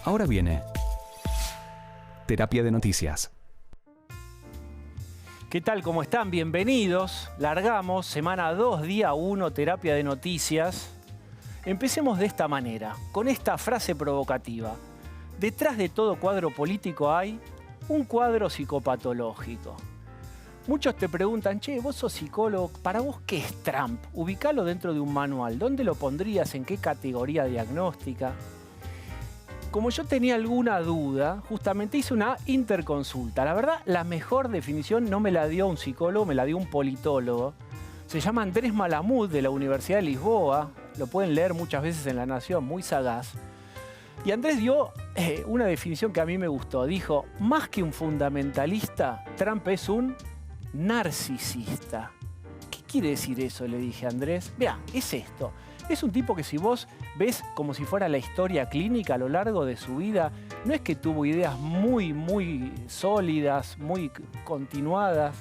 Ahora viene Terapia de Noticias. ¿Qué tal? ¿Cómo están? Bienvenidos. Largamos, semana 2, día 1, Terapia de Noticias. Empecemos de esta manera, con esta frase provocativa. Detrás de todo cuadro político hay un cuadro psicopatológico. Muchos te preguntan, che, vos sos psicólogo, ¿para vos qué es Trump? Ubicalo dentro de un manual. ¿Dónde lo pondrías? ¿En qué categoría diagnóstica? Como yo tenía alguna duda, justamente hice una interconsulta. La verdad, la mejor definición no me la dio un psicólogo, me la dio un politólogo. Se llama Andrés Malamud, de la Universidad de Lisboa. Lo pueden leer muchas veces en La Nación, muy sagaz. Y Andrés dio una definición que a mí me gustó. Dijo, más que un fundamentalista, Trump es un narcisista. ¿Qué quiere decir eso? Le dije a Andrés. Vea, es esto. Es un tipo que si vos ves como si fuera la historia clínica a lo largo de su vida, no es que tuvo ideas muy sólidas, muy continuadas.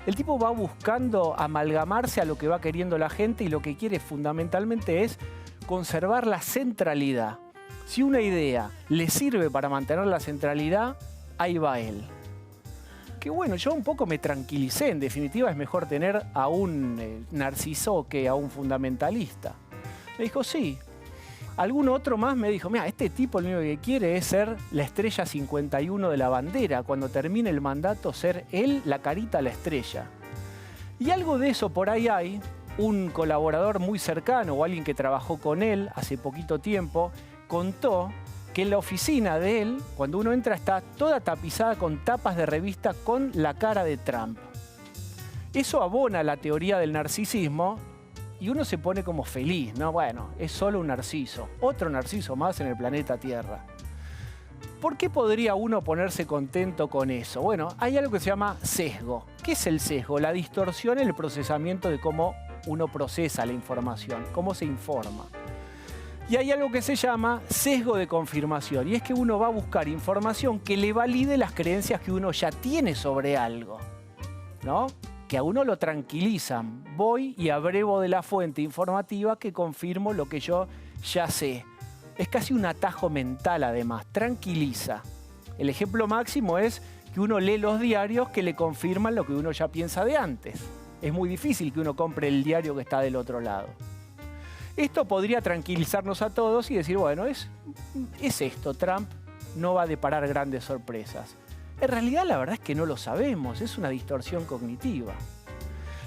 El tipo va buscando amalgamarse a lo que va queriendo la gente y lo que quiere fundamentalmente es conservar la centralidad. Si una idea le sirve para mantener la centralidad, ahí va él. Que bueno, yo un poco me tranquilicé. En definitiva, es mejor tener a un narciso que a un fundamentalista. Me dijo, sí. Algún otro más me dijo, mira, este tipo lo único que quiere es ser la estrella 51 de la bandera. Cuando termine el mandato, ser él la carita a la estrella. Y algo de eso por ahí hay. Un colaborador muy cercano o alguien que trabajó con él hace poquito tiempo, contó que en la oficina de él, cuando uno entra, está toda tapizada con tapas de revista con la cara de Trump. Eso abona la teoría del narcisismo. Y uno se pone como feliz, ¿no? Bueno, es solo un narciso, otro narciso más en el planeta Tierra. ¿Por qué podría uno ponerse contento con eso? Bueno, hay algo que se llama sesgo. ¿Qué es el sesgo? La distorsión en el procesamiento de cómo uno procesa la información, cómo se informa. Y hay algo que se llama sesgo de confirmación, y es que uno va a buscar información que le valide las creencias que uno ya tiene sobre algo, ¿no? Que a uno lo tranquilizan. Voy y abrevo de la fuente informativa que confirmo lo que yo ya sé. Es casi un atajo mental además, tranquiliza. El ejemplo máximo es que uno lee los diarios que le confirman lo que uno ya piensa de antes. Es muy difícil que uno compre el diario que está del otro lado. Esto podría tranquilizarnos a todos y decir, bueno, es esto, Trump no va a deparar grandes sorpresas. En realidad, la verdad es que no lo sabemos, es una distorsión cognitiva.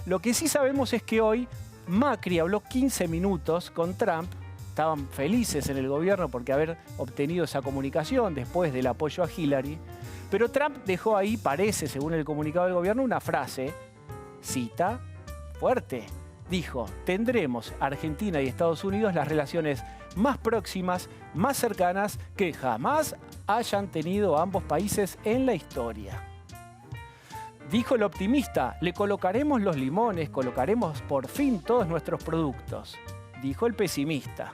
Lo que sí sabemos es que hoy Macri habló 15 minutos con Trump. Estaban felices en el gobierno porque haber obtenido esa comunicación después del apoyo a Hillary. Pero Trump dejó ahí, parece, según el comunicado del gobierno, una frase, cita, fuerte. Dijo, tendremos Argentina y Estados Unidos las relaciones más próximas, más cercanas que jamás hayan tenido ambos países en la historia. Dijo el optimista, le colocaremos los limones, colocaremos por fin todos nuestros productos. Dijo el pesimista,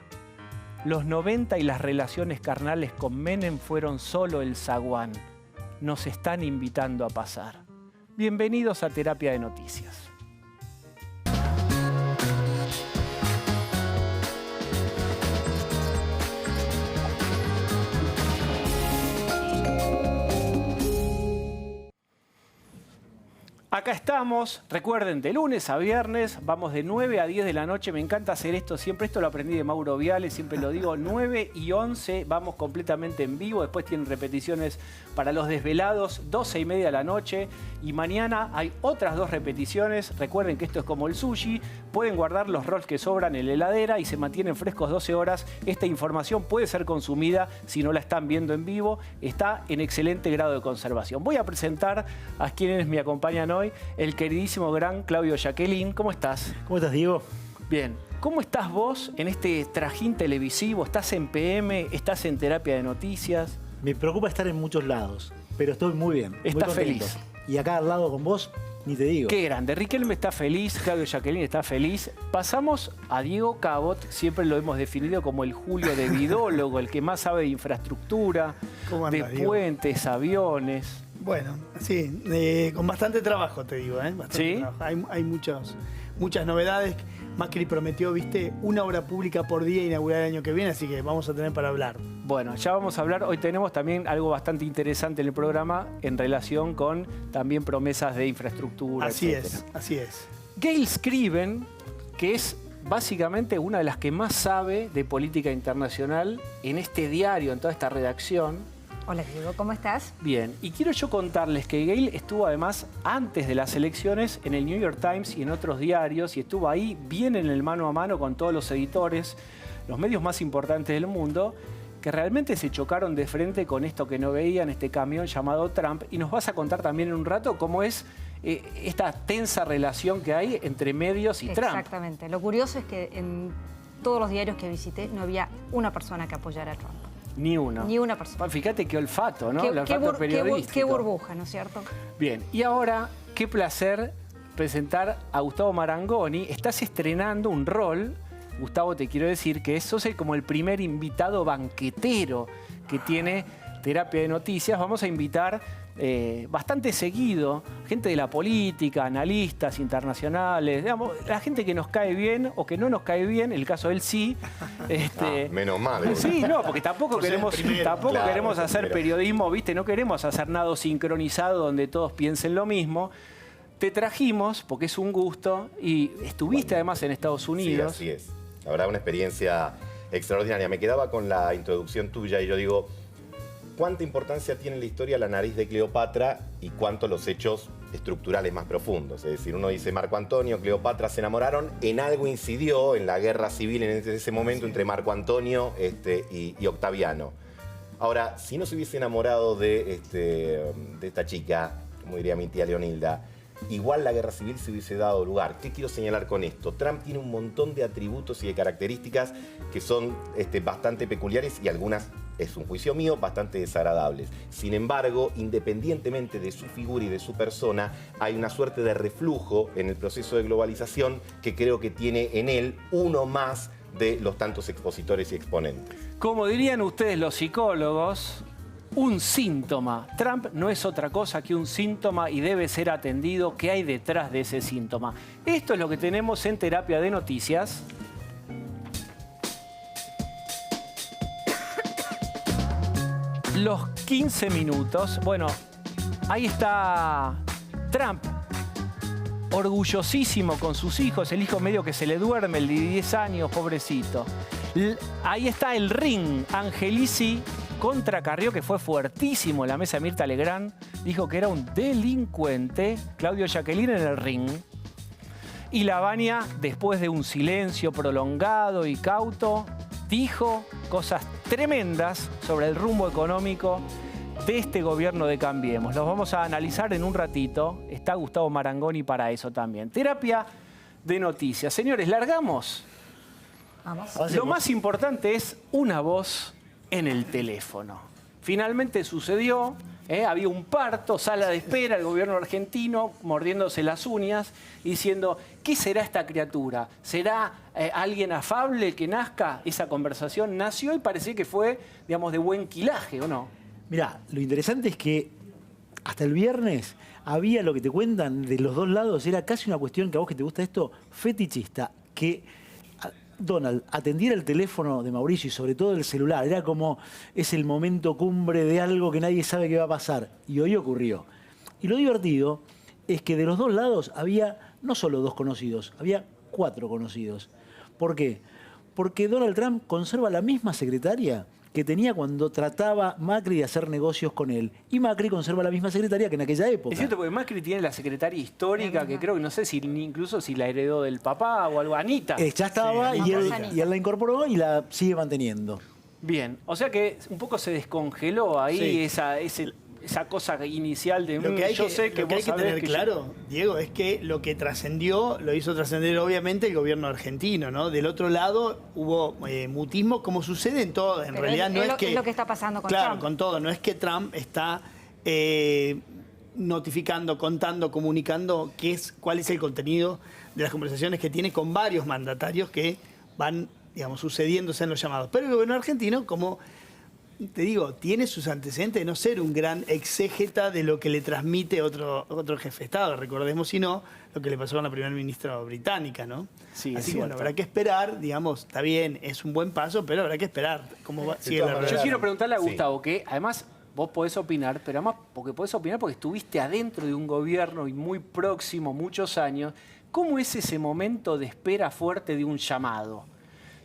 los 90 y las relaciones carnales con Menem fueron solo el zaguán. Nos están invitando a pasar. Bienvenidos a Terapia de Noticias. Acá estamos, recuerden, de lunes a viernes, vamos de 9 a 10 de la noche, me encanta hacer esto siempre, esto lo aprendí de Mauro Viale, siempre lo digo, 9 y 11, vamos completamente en vivo, después tienen repeticiones para los desvelados, 12 y media de la noche, y mañana hay otras 2 repeticiones, recuerden que esto es como el sushi, pueden guardar los rolls que sobran en la heladera y se mantienen frescos 12 horas, esta información puede ser consumida si no la están viendo en vivo, está en excelente grado de conservación. Voy a presentar a quienes me acompañan hoy. El queridísimo gran Claudio Jacqueline. ¿Cómo estás? ¿Cómo estás, Diego? Bien. ¿Cómo estás vos en este trajín televisivo? ¿Estás en PM? ¿Estás en Terapia de Noticias? Me preocupa estar en muchos lados, pero estoy muy bien. ¿Estás feliz? Y acá al lado con vos, ni te digo. Qué grande. Riquelme está feliz, Claudio Jacqueline está feliz. Pasamos a Diego Cabot, siempre lo hemos definido como el Julio de Vidólogo, el que más sabe de infraestructura, de puentes, aviones. Bueno, sí, con bastante trabajo te digo, ¿eh? Bastante ¿Sí? trabajo. Hay muchas novedades. Macri prometió, viste, una obra pública por día inaugurar el año que viene, así que vamos a tener para hablar. Bueno, ya vamos a hablar. Hoy tenemos también algo bastante interesante en el programa en relación con también promesas de infraestructura, etcétera. Así es. Gayle Scriven, que es básicamente una de las que más sabe de política internacional en este diario, en toda esta redacción. Hola, Diego, ¿cómo estás? Bien, y quiero yo contarles que Gayle estuvo además antes de las elecciones en el New York Times y en otros diarios, y estuvo ahí bien en el mano a mano con todos los editores, los medios más importantes del mundo, que realmente se chocaron de frente con esto que no veían, este camión llamado Trump, y nos vas a contar también en un rato cómo es esta tensa relación que hay entre medios y Trump. Exactamente. Lo curioso es que en todos los diarios que visité no había una persona que apoyara a Trump. Ni uno. Ni una persona. Fíjate qué olfato, ¿no? El olfato periodístico. Qué burbuja, ¿no es cierto? Bien, y ahora, qué placer presentar a Gustavo Marangoni. Estás estrenando un rol, Gustavo, te quiero decir que sos como el primer invitado banquetero que tiene Terapia de Noticias. Vamos a invitar bastante seguido gente de la política, analistas internacionales, digamos, la gente que nos cae bien o que no nos cae bien, el caso de él sí. Menos mal. Sí, no, porque tampoco queremos hacer periodismo, ¿viste? No queremos hacer nada sincronizado donde todos piensen lo mismo. Te trajimos porque es un gusto y estuviste además en Estados Unidos. Sí, así es. La verdad, una experiencia extraordinaria. Me quedaba con la introducción tuya y yo digo, ¿cuánta importancia tiene en la historia la nariz de Cleopatra y cuánto los hechos estructurales más profundos? Es decir, uno dice Marco Antonio, Cleopatra se enamoraron, en algo incidió en la guerra civil en ese momento entre Marco Antonio y Octaviano. Ahora, si no se hubiese enamorado de esta chica, como diría mi tía Leonilda, igual la guerra civil se hubiese dado lugar. ¿Qué quiero señalar con esto? Trump tiene un montón de atributos y de características que son bastante peculiares y algunas, es un juicio mío, bastante desagradables. Sin embargo, independientemente de su figura y de su persona, hay una suerte de reflujo en el proceso de globalización que creo que tiene en él uno más de los tantos expositores y exponentes. Como dirían ustedes los psicólogos, un síntoma. Trump no es otra cosa que un síntoma y debe ser atendido. ¿Qué hay detrás de ese síntoma? Esto es lo que tenemos en Terapia de Noticias. Los 15 minutos. Bueno, ahí está Trump, orgullosísimo con sus hijos. El hijo medio que se le duerme, el de 10 años, pobrecito. Ahí está el ring, Angelici contra Carrió, que fue fuertísimo en la mesa de Mirta Legrand. Dijo que era un delincuente. Claudio Jacqueline en el ring. Y Lavagna, después de un silencio prolongado y cauto, dijo cosas tremendas sobre el rumbo económico de este gobierno de Cambiemos. Los vamos a analizar en un ratito. Está Gustavo Marangoni para eso también. Terapia de Noticias. Señores, ¿largamos? Vamos. Lo más importante es una voz en el teléfono. Finalmente sucedió, había un parto, sala de espera, el gobierno argentino mordiéndose las uñas, diciendo, ¿qué será esta criatura? ¿Será alguien afable que nazca? Esa conversación nació y parecía que fue, digamos, de buen quilaje, ¿o no? Mirá, lo interesante es que hasta el viernes había lo que te cuentan de los dos lados, era casi una cuestión que a vos que te gusta esto, fetichista, que Donald atendiera el teléfono de Mauricio y sobre todo el celular. Era como, es el momento cumbre de algo que nadie sabe qué va a pasar. Y hoy ocurrió. Y lo divertido es que de los dos lados había no solo 2 conocidos, había 4 conocidos. ¿Por qué? Porque Donald Trump conserva la misma secretaria que tenía cuando trataba Macri de hacer negocios con él. Y Macri conserva la misma secretaria que en aquella época. Es cierto, porque Macri tiene la secretaria histórica, que creo que no sé si incluso si la heredó del papá o algo, Anita. Ya estaba, sí, y él la incorporó y la sigue manteniendo. Bien, o sea que un poco se descongeló ahí esa cosa inicial de lo que hay yo sé que lo que hay que tener claro, Diego, es que lo que trascendió, lo hizo trascender obviamente el gobierno argentino, ¿no? Del otro lado hubo mutismo, como sucede en todo. En realidad no es que... Es lo que está pasando con Trump. Claro, con todo. No es que Trump está notificando, contando, comunicando cuál es el contenido de las conversaciones que tiene con varios mandatarios que van, digamos, sucediéndose en los llamados. Pero el gobierno argentino, como te digo, tiene sus antecedentes de no ser un gran exégeta de lo que le transmite otro jefe de Estado. Recordemos, si no, lo que le pasó con la primera ministra británica, ¿no? Sí, Así es que bueno, cierto. habrá que esperar, digamos, está bien, es un buen paso, pero habrá que esperar cómo sigue la todas maneras, Yo relación. quiero preguntarle a Sí. Gustavo, que además vos podés opinar, pero además porque podés opinar porque estuviste adentro de un gobierno y muy próximo, muchos años. ¿Cómo es ese momento de espera fuerte de un llamado?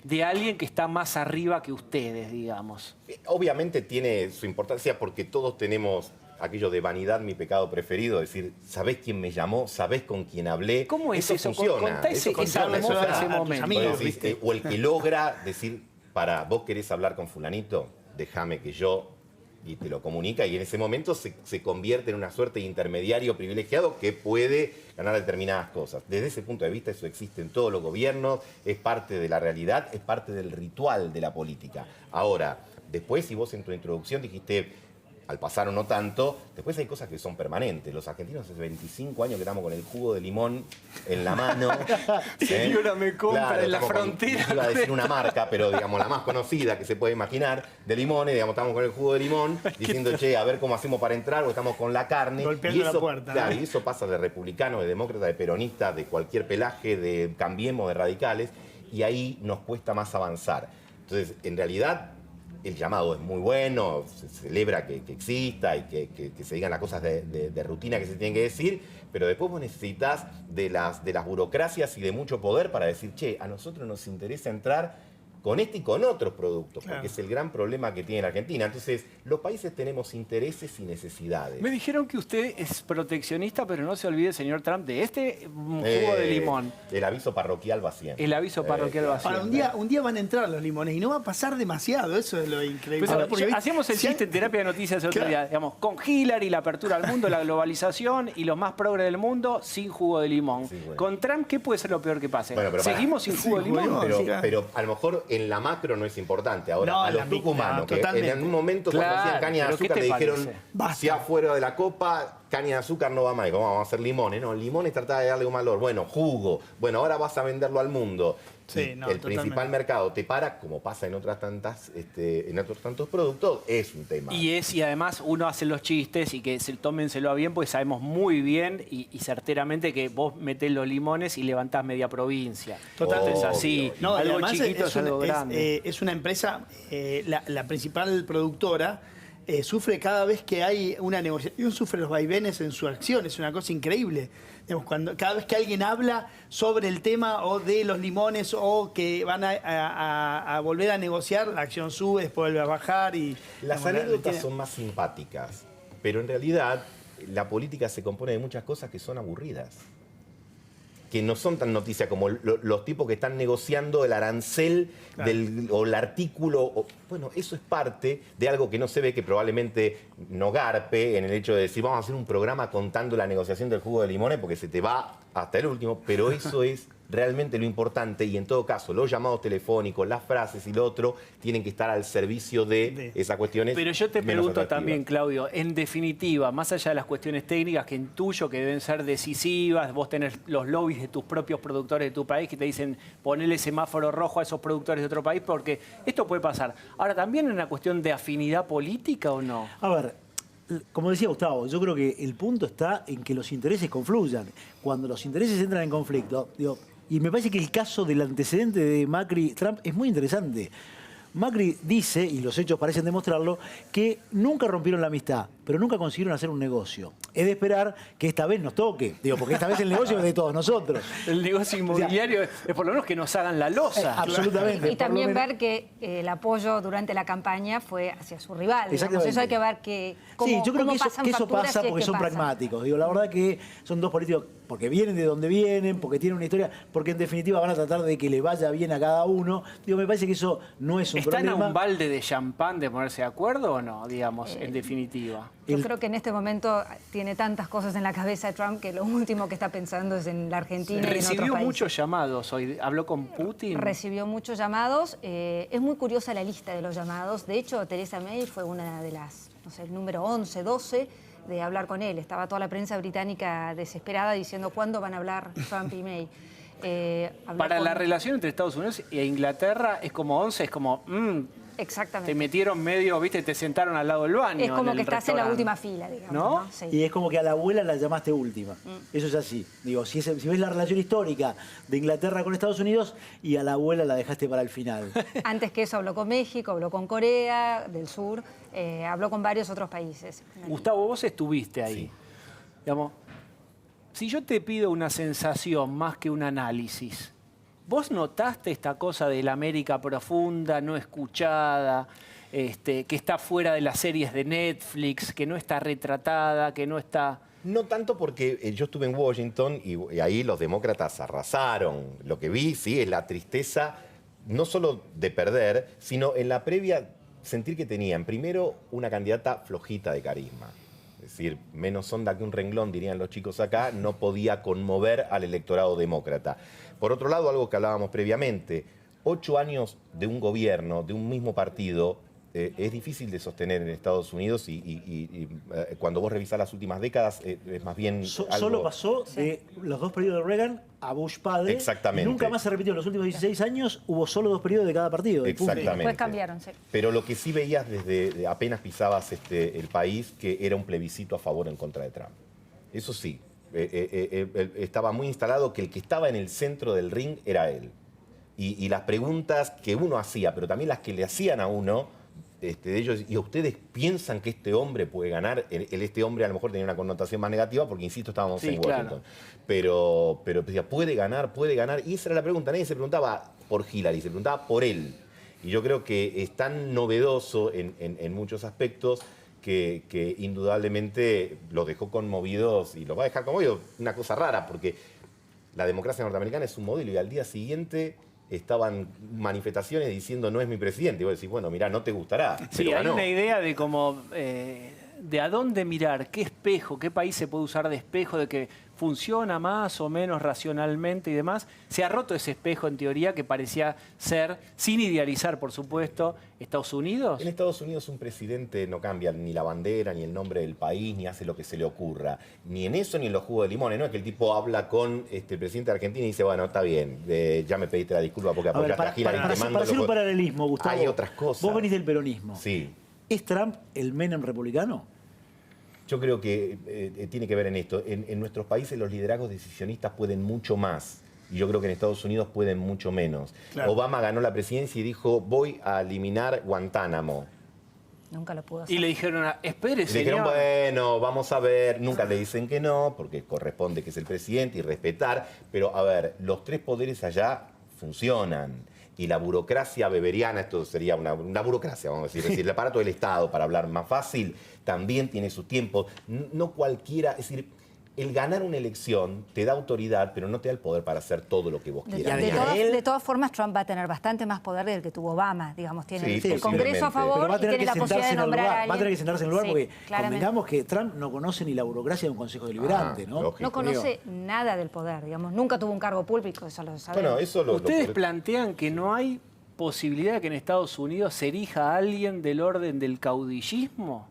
De alguien que está más arriba que ustedes, digamos. Obviamente tiene su importancia porque todos tenemos aquello de vanidad, mi pecado preferido, es decir, ¿sabés quién me llamó? ¿Sabés con quién hablé? ¿Cómo es eso? Funciona. Contá Eso esa funciona. atmósfera, O sea, ese a tus momento. amigos, vos decís, ¿viste? o el que logra decir, vos querés hablar con fulanito, déjame que yo, y te lo comunica, y en ese momento se convierte en una suerte de intermediario privilegiado que puede ganar determinadas cosas. Desde ese punto de vista eso existe en todos los gobiernos, es parte de la realidad, es parte del ritual de la política. Ahora, después si vos en tu introducción dijiste, al pasar o no tanto, después hay cosas que son permanentes. Los argentinos hace 25 años que estamos con el jugo de limón en la mano. Señora, me compra en la estamos frontera. Iba a decir una marca, pero digamos la más conocida que se puede imaginar, de limones, digamos, estamos con el jugo de limón, diciendo, che, a ver cómo hacemos para entrar, o estamos con la carne. Golpeando y eso, la puerta, claro, ¿no? y eso pasa de republicano, de demócrata, de peronista, de cualquier pelaje, de Cambiemos, de radicales, y ahí nos cuesta más avanzar. Entonces, en realidad, el llamado es muy bueno, se celebra que exista y que se digan las cosas de rutina que se tienen que decir, pero después vos necesitas de las burocracias y de mucho poder para decir, che, a nosotros nos interesa entrar con este y con otros productos, Claro. porque es el gran problema que tiene la Argentina. Entonces, los países tenemos intereses y necesidades. Me dijeron que usted es proteccionista, pero no se olvide, señor Trump, de este jugo de limón. El aviso parroquial va siempre. El aviso parroquial va Ahora, siempre. un día van a entrar los limones y no va a pasar demasiado, eso es lo increíble. Pues, Porque, ¿viste? hacíamos el Si chiste en Terapia de Noticias el otro Claro. día, digamos, con Hillary, la apertura al mundo, la globalización y los más progres del mundo sin jugo de limón. Sí, bueno. Con Trump, ¿qué puede ser lo peor que pase? Bueno, pero pará. ¿Seguimos sin jugo de Sin jugo de limón? limón. Pero, Sí, claro. pero a lo mejor en la macro no es importante. Ahora, No, a en la los micro, tucumanos, que totalmente. en un momento cuando Claro, hacían caña de pero ¿qué azúcar te le dijeron, parece? Basta. si afuera de la copa, caña de azúcar no va más. Digo, vamos a hacer limones. No, limones trataba de darle un valor. Bueno, jugo. Bueno, ahora vas a venderlo al mundo. Sí, Y no, el totalmente. principal mercado te para, como pasa en otras tantas, en otros tantos productos, es un tema. Y además uno hace los chistes y que tómenselo a bien, porque sabemos muy bien y certeramente que vos metés los limones y levantás media provincia. Totalmente. Entonces así, No, algo además chiquito es algo grande. es una empresa, la principal productora, sufre cada vez que hay una negociación, sufre los vaivenes en su acción, es una cosa increíble. Digamos, cada vez que alguien habla sobre el tema o de los limones o que van a volver a negociar, la acción sube, después vuelve a bajar y... Las digamos, anécdotas tiene- son más simpáticas, pero en realidad la política se compone de muchas cosas que son aburridas. Que no son tan noticias como los tipos que están negociando el arancel Claro. o el artículo. Bueno, eso es parte de algo que no se ve, que probablemente no garpe en el hecho de decir, vamos a hacer un programa contando la negociación del jugo de limones porque se te va hasta el último, pero eso es realmente lo importante y en todo caso los llamados telefónicos, las frases y lo otro tienen que estar al servicio de esas cuestiones. Pero yo te menos pregunto atractivas. también, Claudio, en definitiva, más allá de las cuestiones técnicas que intuyo que deben ser decisivas, vos tenés los lobbies de tus propios productores de tu país que te dicen ponele semáforo rojo a esos productores de otro país porque esto puede pasar. Ahora, ¿también es una cuestión de afinidad política o no? A ver, como decía Gustavo, yo creo que el punto está en que los intereses confluyan. Cuando los intereses entran en conflicto, digo, y me parece que el caso del antecedente de Macri-Trump es muy interesante. Macri dice, y los hechos parecen demostrarlo, que nunca rompieron la amistad, pero nunca consiguieron hacer un negocio. Es de esperar que esta vez nos toque, digo, porque esta vez el negocio es de todos nosotros. El negocio inmobiliario es por lo menos que nos hagan la losa. Absolutamente. Y también por lo menos. ver que el apoyo durante la campaña fue hacia su rival. Digamos. Exactamente. Eso hay que ver cómo, Sí, yo creo cómo que eso, pasan que eso facturas, pasa si es porque que son pasan. pragmáticos. Digo, la verdad que son dos políticos porque vienen de donde vienen, porque tienen una historia, porque en definitiva van a tratar de que le vaya bien a cada uno. Digo, me parece que eso no es un ¿Están a problema. un balde de champán de ponerse de acuerdo o no, digamos, en definitiva? Yo creo que en este momento tiene tantas cosas en la cabeza de Trump que lo último que está pensando es en la Argentina y en otros Recibió países. muchos llamados hoy. ¿Habló con Putin? Recibió muchos llamados. Es muy curiosa la lista de los llamados. De hecho, Theresa May fue una de las, no sé, el número 11, 12 de hablar con él. Estaba toda la prensa británica desesperada diciendo cuándo van a hablar Trump y May. Habló Para con- la relación entre Estados Unidos e Inglaterra es como 11, es como Exactamente. Te metieron medio, viste, te sentaron al lado del baño. Es como en que el estás en la restaurante. última fila, digamos. ¿No? Sí. Y es como que a la abuela la llamaste última. Eso es así. Digo, si ves la relación histórica de Inglaterra con Estados Unidos y a la abuela la dejaste para el final. Antes que eso habló con México, habló con Corea del Sur, habló con varios otros países. Gustavo, vos estuviste ahí. Sí. Digamos, si yo te pido una sensación más que un análisis, ¿vos notaste esta cosa de la América profunda, no escuchada, que está fuera de las series de Netflix, que no está retratada, que no está... No tanto porque yo estuve en Washington y ahí los demócratas arrasaron. Lo que vi, sí, es la tristeza, no solo de perder, sino en la previa sentir que tenían, primero, una candidata flojita de carisma. Es decir, menos onda que un renglón, dirían los chicos acá, no podía conmover al electorado demócrata. Por otro lado, algo que hablábamos previamente, 8 años de un gobierno, de un mismo partido, es difícil de sostener en Estados Unidos y cuando vos revisás las últimas décadas es más bien algo... Solo pasó de los 2 periodos de Reagan a Bush padre. Exactamente. Y nunca más se repitió. En los últimos 16 años hubo solo 2 periodos de cada partido. Y punto. Exactamente. Después cambiaron, sí. Pero lo que sí veías desde apenas pisabas el país, que era un plebiscito a favor o en contra de Trump. Eso sí, estaba muy instalado que el que estaba en el centro del ring era él. Y las preguntas que uno hacía, pero también las que le hacían a uno, de ellos, ¿y ustedes piensan que este hombre puede ganar? Este hombre a lo mejor tenía una connotación más negativa porque, insisto, estábamos Sí, en claro. Washington. Pero decía, ¿puede ganar? ¿Puede ganar? Y esa era la pregunta. Nadie se preguntaba por Hillary, se preguntaba por él. Y yo creo que es tan novedoso en muchos aspectos que indudablemente los dejó conmovidos y los va a dejar conmovidos. Una cosa rara, porque la democracia norteamericana es un modelo y al día siguiente estaban manifestaciones diciendo no es mi presidente. Y vos decís, bueno, mirá, no te gustará. Sí, pero hay ganó. una idea de cómo, de a dónde mirar, qué espejo, qué país se puede usar de espejo, de que funciona más o menos racionalmente y demás. Se ha roto ese espejo en teoría que parecía ser, sin idealizar por supuesto, Estados Unidos. En Estados Unidos un presidente no cambia ni la bandera, ni el nombre del país, ni hace lo que se le ocurra. Ni en eso, ni en los jugos de limones. No es que el tipo habla con el presidente de Argentina y dice, bueno, está bien, ya me pediste la disculpa porque A ver, apoyaste a Hillary, te mando para hacer lo un que-". paralelismo, Gustavo. Hay otras cosas. Vos venís del peronismo. Sí. ¿Es Trump el Menem republicano? Yo creo que tiene que ver en esto. En nuestros países los liderazgos decisionistas pueden mucho más. Y yo creo que en Estados Unidos pueden mucho menos. Claro. Obama ganó la presidencia y dijo, voy a eliminar Guantánamo. Nunca lo pudo hacer. Y le dijeron, espere, Y le dijeron, señor. bueno, vamos a ver. Nunca le dicen que no, porque corresponde que es el presidente y respetar. Pero, a ver, los 3 poderes allá funcionan. Y la burocracia beberiana, esto sería una burocracia, vamos a decir, es decir, el aparato del Estado, para hablar más fácil, también tiene sus tiempos. No cualquiera, es decir, el ganar una elección te da autoridad, pero no te da el poder para hacer todo lo que vos quieras. De todas formas, Trump va a tener bastante más poder del que tuvo Obama. Digamos, tiene Sí, el Congreso a posiblemente. favor Pero va a y tener tiene que la posibilidad sentarse de en el nombrar a lugar. alguien. Va a tener que sentarse en el lugar Sí, porque claramente. convengamos que Trump no conoce ni la burocracia de un consejo deliberante, ¿no? lógico. No conoce nada del poder, digamos. Nunca tuvo un cargo público, eso lo sabemos. Bueno, eso lo... ¿Ustedes plantean que no hay posibilidad de que en Estados Unidos se erija a alguien del orden del caudillismo?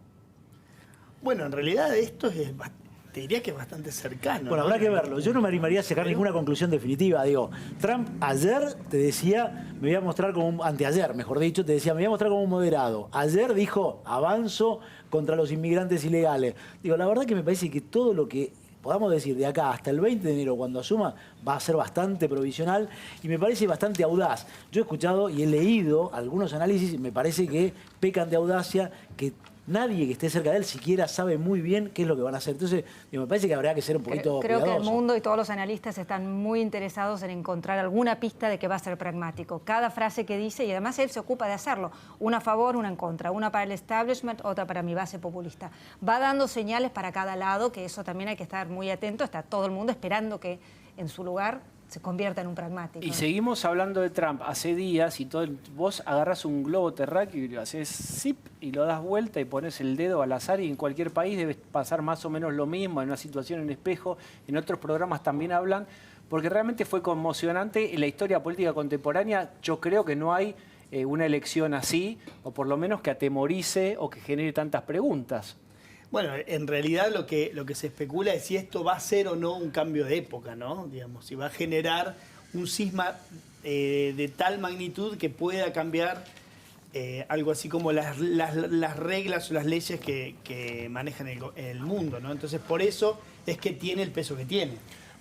Bueno, en realidad esto te diría que es bastante cercano. Bueno, ¿no? habrá que verlo. Yo no me animaría a sacar ninguna conclusión definitiva. Digo, Trump ayer te decía, me voy a mostrar como anteayer, mejor dicho, te decía, me voy a mostrar como un moderado. Ayer dijo, avanzo contra los inmigrantes ilegales. Digo, la verdad que me parece que todo lo que podamos decir de acá hasta el 20 de enero, cuando asuma, va a ser bastante provisional y me parece bastante audaz. Yo he escuchado y he leído algunos análisis y me parece que pecan de audacia, que nadie que esté cerca de él siquiera sabe muy bien qué es lo que van a hacer. Entonces, digo, me parece que habría que ser un poquito Creo que el cuidadoso. mundo y todos los analistas están muy interesados en encontrar alguna pista de que va a ser pragmático. Cada frase que dice, y además él se ocupa de hacerlo, una a favor, una en contra, una para el establishment, otra para mi base populista. Va dando señales para cada lado, que eso también hay que estar muy atento. Está todo el mundo esperando que en su lugar se convierta en un pragmático. Y ¿no? seguimos hablando de Trump hace días y vos agarras un globo terráqueo y lo haces zip y lo das vuelta y pones el dedo al azar y en cualquier país debe pasar más o menos lo mismo, en una situación en espejo, en otros programas también hablan, porque realmente fue conmocionante en la historia política contemporánea. Yo creo que no hay una elección así, o por lo menos que atemorice o que genere tantas preguntas. Bueno, en realidad lo que se especula es si esto va a ser o no un cambio de época, ¿no? Digamos, si va a generar un cisma de tal magnitud que pueda cambiar algo así como las reglas o las leyes que manejan el mundo, ¿no? Entonces, por eso es que tiene el peso que tiene.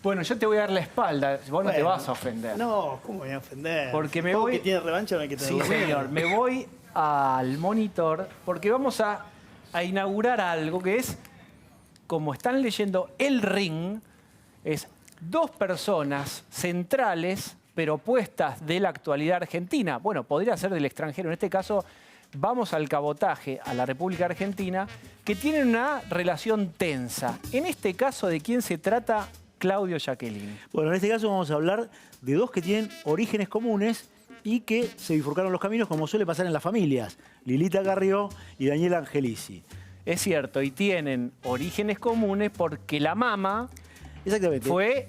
Bueno, yo te voy a dar la espalda, vos no te Bueno, vas a ofender. No, ¿cómo me voy a ofender? Porque me Todo voy- que tiene revancha no hay que tener Sí, señor. Me voy al monitor porque vamos a inaugurar algo que es, como están leyendo, El Ring. Es dos personas centrales, pero opuestas de la actualidad argentina. Bueno, podría ser del extranjero. En este caso, vamos al cabotaje, a la República Argentina, que tienen una relación tensa. En este caso, ¿de quién se trata, Claudio Jacqueline? Bueno, en este caso vamos a hablar de dos que tienen orígenes comunes y que se bifurcaron los caminos, como suele pasar en las familias. Lilita Carrió y Daniel Angelici. Es cierto, y tienen orígenes comunes porque la mamá Exactamente. fue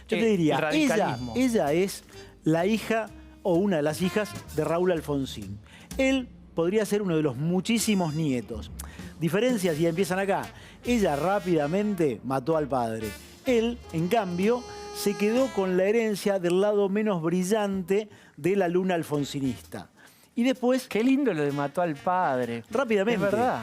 Yo te diría, radicalismo. ella es la hija o una de las hijas de Raúl Alfonsín. Él podría ser uno de los muchísimos nietos. Diferencias ya empiezan acá. Ella rápidamente mató al padre. Él, en cambio, se quedó con la herencia del lado menos brillante de la luna alfonsinista. Y después, Qué lindo lo de mató al padre. rápidamente, Es verdad.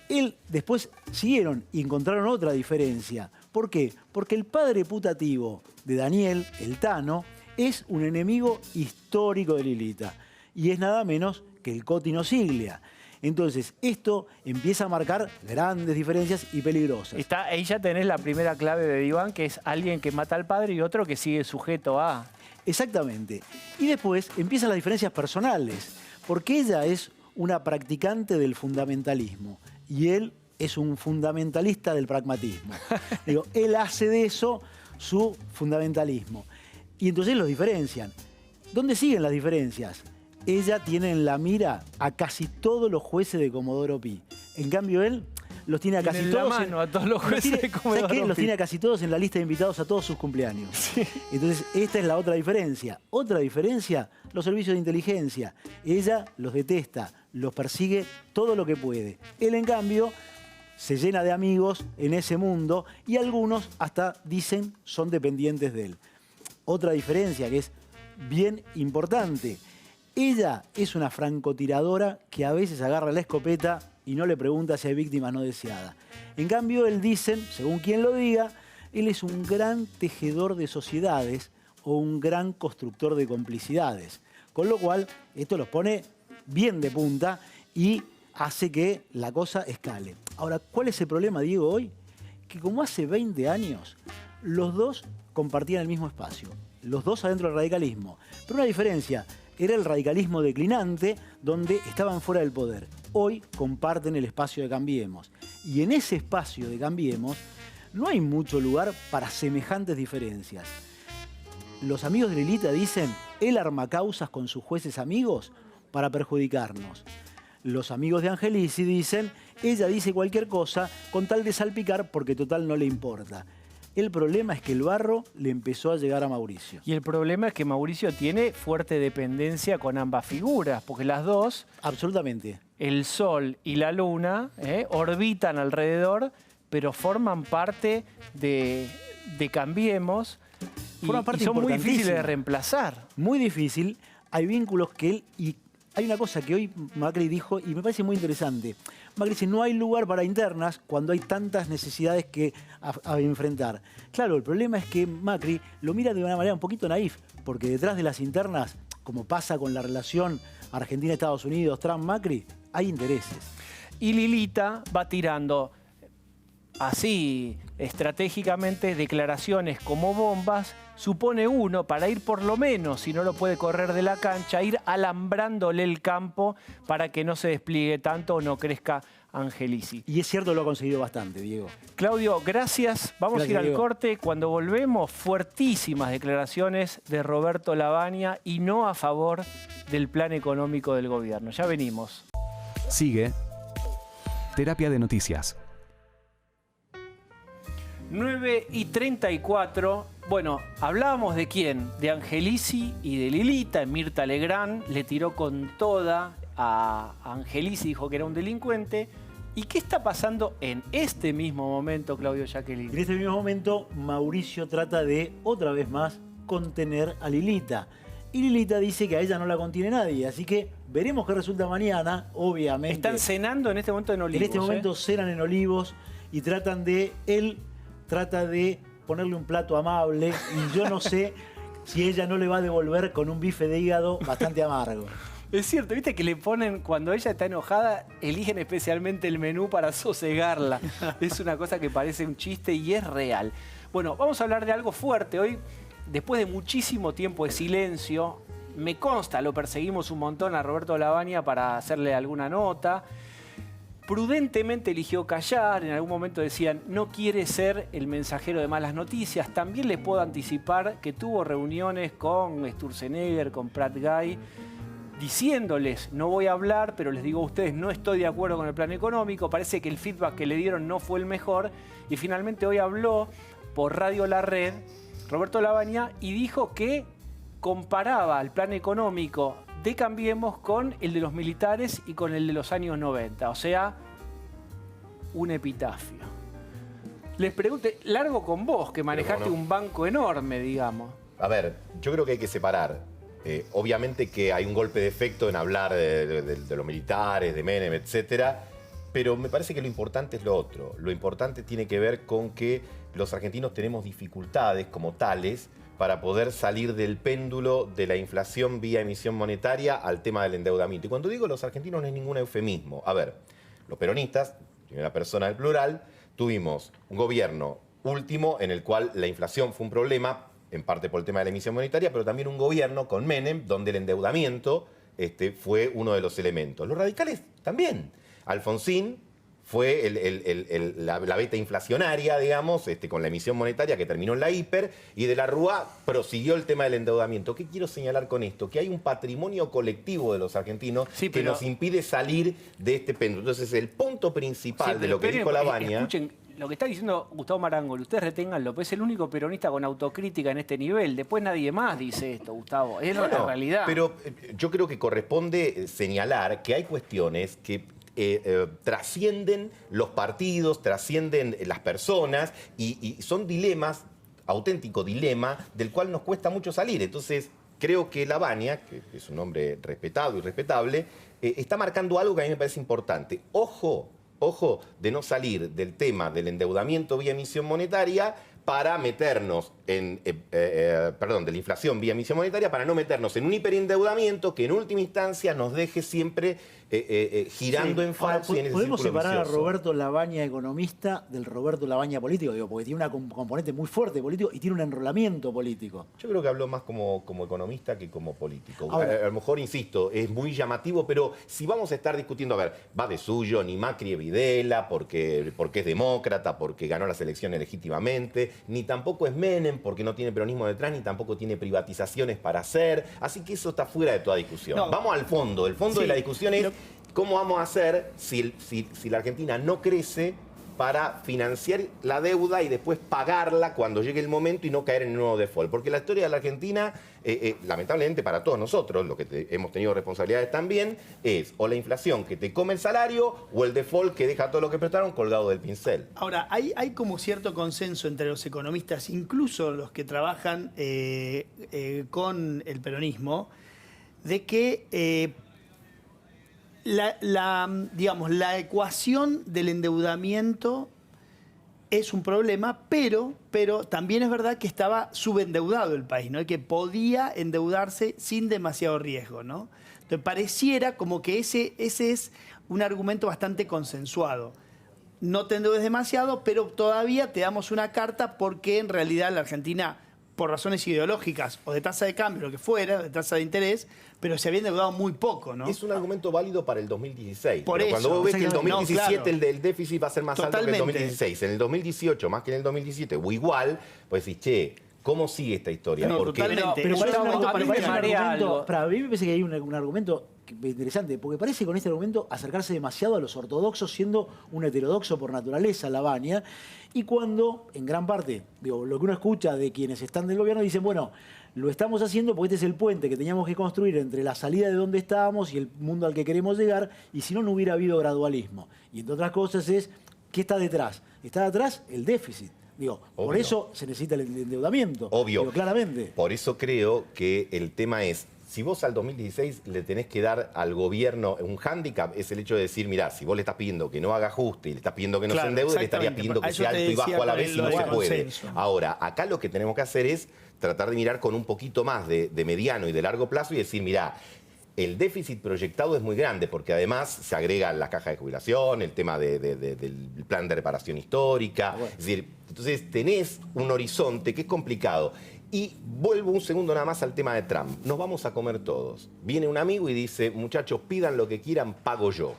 él después siguieron y encontraron otra diferencia. ¿Por qué? Porque el padre putativo de Daniel, el Tano, es un enemigo histórico de Lilita. Y es nada menos que el Cotino Siglia. Entonces, esto empieza a marcar grandes diferencias y peligrosas. Ahí ya tenés la primera clave de Iván, que es alguien que mata al padre y otro que sigue sujeto a... Exactamente. Y después empiezan las diferencias personales, porque ella es una practicante del fundamentalismo y él es un fundamentalista del pragmatismo. Digo, él hace de eso su fundamentalismo. Y entonces los diferencian. ¿Dónde siguen las diferencias? Ella tiene en la mira a casi todos los jueces de Comodoro Pi. En cambio, él los tiene a Tiene casi en la todos. mano a todos los los jueces tiene- de Comodoro ¿sabes qué? Los Pi. tiene a casi todos en la lista de invitados a todos sus cumpleaños. Entonces, esta es la otra diferencia. Otra diferencia, los servicios de inteligencia. Ella los detesta, los persigue todo lo que puede. Él, en cambio, se llena de amigos en ese mundo y algunos hasta dicen son dependientes de él. Otra diferencia que es bien importante. Ella es una francotiradora que a veces agarra la escopeta y no le pregunta si hay víctimas no deseadas. En cambio, él dicen, según quien lo diga, él es un gran tejedor de sociedades o un gran constructor de complicidades. Con lo cual, esto los pone bien de punta y hace que la cosa escale. Ahora, ¿cuál es el problema, Diego, hoy? Que como hace 20 años, los dos compartían el mismo espacio. Los dos adentro del radicalismo. Pero una diferencia, era el radicalismo declinante donde estaban fuera del poder. Hoy comparten el espacio de Cambiemos. Y en ese espacio de Cambiemos no hay mucho lugar para semejantes diferencias. Los amigos de Lilita dicen, él arma causas con sus jueces amigos para perjudicarnos. Los amigos de Angelici dicen, ella dice cualquier cosa con tal de salpicar porque total no le importa. El problema es que el barro le empezó a llegar a Mauricio. Y el problema es que Mauricio tiene fuerte dependencia con ambas figuras, porque las dos, Absolutamente. el Sol y la Luna, orbitan alrededor, pero forman parte de Cambiemos y, Forman parte y son muy difíciles de importantísima. reemplazar. Muy difícil. Hay vínculos que él... Y hay una cosa que hoy Macri dijo y me parece muy interesante. Macri dice, no hay lugar para internas cuando hay tantas necesidades que a enfrentar. Claro, el problema es que Macri lo mira de una manera un poquito naif, porque detrás de las internas, como pasa con la relación Argentina-Estados Unidos, Trump-Macri, hay intereses. Y Lilita va tirando así estratégicamente declaraciones como bombas, supone uno, para ir por lo menos, si no lo puede correr de la cancha, ir alambrándole el campo para que no se despliegue tanto o no crezca Angelici. Y es cierto, lo ha conseguido bastante, Diego. Claudio, gracias. Vamos Gracias, a ir al Diego. corte. Cuando volvemos, fuertísimas declaraciones de Roberto Lavagna y no a favor del plan económico del gobierno. Ya venimos. Sigue Terapia de Noticias. 9:34. Bueno, hablábamos de quién, de Angelici y de Lilita. Mirta Legrand le tiró con toda a Angelici, dijo que era un delincuente. ¿Y qué está pasando en este mismo momento, Claudio En Jacqueline? este mismo momento, Mauricio trata de, otra vez más, contener a Lilita. Y Lilita dice que a ella no la contiene nadie. Así que veremos qué resulta mañana, obviamente. Están cenando en este momento en Olivos. En este momento cenan en Olivos y él trata de ponerle un plato amable y yo no sé si ella no le va a devolver con un bife de hígado bastante amargo. Es cierto, viste que le ponen, cuando ella está enojada, eligen especialmente el menú para sosegarla. Es una cosa que parece un chiste y es real. Bueno, vamos a hablar de algo fuerte hoy. Después de muchísimo tiempo de silencio, me consta, lo perseguimos un montón a Roberto Lavagna para hacerle alguna nota. Prudentemente eligió callar, en algún momento decían, no quiere ser el mensajero de malas noticias. También les puedo anticipar que tuvo reuniones con Sturzenegger, con Prat Guy, diciéndoles, no voy a hablar, pero les digo a ustedes, no estoy de acuerdo con el plan económico. Parece que el feedback que le dieron no fue el mejor. Y finalmente hoy habló por Radio La Red, Roberto Lavagna, y dijo que comparaba el plan económico de Cambiemos con el de los militares y con el de los años 90. O sea, un epitafio. Les pregunté, largo con vos, que manejaste un banco enorme, digamos. A ver, yo creo que hay que separar. Obviamente que hay un golpe de efecto en hablar de los militares, de Menem, etcétera, pero me parece que lo importante es lo otro. Lo importante tiene que ver con que los argentinos tenemos dificultades como tales para poder salir del péndulo de la inflación vía emisión monetaria al tema del endeudamiento. Y cuando digo los argentinos no es ningún eufemismo. A ver, los peronistas, primera persona del plural, tuvimos un gobierno último en el cual la inflación fue un problema, en parte por el tema de la emisión monetaria, pero también un gobierno con Menem, donde el endeudamiento fue uno de los elementos. Los radicales también. Alfonsín fue la beta inflacionaria, digamos, con la emisión monetaria que terminó en la hiper, y de la Rúa prosiguió el tema del endeudamiento. ¿Qué quiero señalar con esto? Que hay un patrimonio colectivo de los argentinos que nos impide salir de este péndulo. Entonces, el punto principal de lo que dijo Lavagna... Escuchen, lo que está diciendo Gustavo Marangol, ustedes reténganlo, pues es el único peronista con autocrítica en este nivel. Después nadie más dice esto, Gustavo. Es la realidad. Pero yo creo que corresponde señalar que hay cuestiones que trascienden los partidos, trascienden las personas y son dilemas, auténtico dilema, del cual nos cuesta mucho salir. Entonces, creo que Lavagna, que es un hombre respetado y respetable, está marcando algo que a mí me parece importante. Ojo de no salir del tema del endeudamiento vía emisión monetaria para meternos de la inflación vía emisión monetaria, para no meternos en un hiperendeudamiento que en última instancia nos deje siempre girando en falso. Ahora, ¿podemos separar a Roberto Lavagna economista del Roberto Lavagna político? Digo, porque tiene un componente muy fuerte político y tiene un enrolamiento político. Yo creo que habló más como economista que como político. Ahora, a lo mejor, insisto, es muy llamativo, pero si vamos a estar discutiendo, a ver, va de suyo, ni Macri es Videla, porque es demócrata, porque ganó las elecciones legítimamente, ni tampoco es Menem, porque no tiene peronismo detrás, ni tampoco tiene privatizaciones para hacer. Así que eso está fuera de toda discusión. No. Vamos al fondo. El fondo de la discusión es cómo vamos a hacer si la Argentina no crece para financiar la deuda y después pagarla cuando llegue el momento y no caer en un nuevo default. Porque la historia de la Argentina, lamentablemente para todos nosotros, lo que hemos tenido responsabilidades también, es o la inflación que te come el salario o el default que deja todo lo que prestaron colgado del pincel. Ahora, hay como cierto consenso entre los economistas, incluso los que trabajan con el peronismo, de que la ecuación del endeudamiento es un problema, pero también es verdad que estaba subendeudado el país, ¿no? Y que podía endeudarse sin demasiado riesgo, ¿no? Entonces pareciera como que ese es un argumento bastante consensuado. No te endeudes demasiado, pero todavía te damos una carta porque en realidad la Argentina, por razones ideológicas o de tasa de cambio, lo que fuera, de tasa de interés, pero se había endeudado muy poco, ¿no? Es un argumento válido para el 2016. Por pero eso, cuando vos ves que el 2017 no, claro. el déficit va a ser más alto que el 2016, en el 2018 más que en el 2017, o igual, pues decís, che, ¿cómo sigue esta historia? No, Porque totalmente. Pero parece un argumento, a mí me marea algo. para mí me parece que hay un argumento interesante, porque parece con este argumento acercarse demasiado a los ortodoxos, siendo un heterodoxo por naturaleza, Lavagna, y cuando, en gran parte, digo, lo que uno escucha de quienes están del gobierno, dicen, bueno, lo estamos haciendo porque este es el puente que teníamos que construir entre la salida de donde estábamos y el mundo al que queremos llegar, y si no, no hubiera habido gradualismo. Y entre otras cosas es, ¿qué está detrás? Está detrás el déficit. Digo, por Obvio. eso se necesita el endeudamiento. Obvio. Digo, claramente. Por eso creo que el tema es, si vos al 2016 le tenés que dar al gobierno un hándicap, es el hecho de decir, mirá, si vos le estás pidiendo que no haga ajuste y le estás pidiendo que no Claro, se endeude, le estarías exactamente. pidiendo A que eso sea te alto y decía bajo a la con vez y no lo se del puede. consenso. Ahora, acá lo que tenemos que hacer es tratar de mirar con un poquito más de mediano y de largo plazo y decir, mirá, el déficit proyectado es muy grande porque además se agrega la caja de jubilación, el tema del plan de reparación histórica. Es decir, entonces tenés un horizonte que es complicado. Y vuelvo un segundo nada más al tema de Trump. Nos vamos a comer todos. Viene un amigo y dice, muchachos, pidan lo que quieran, pago yo.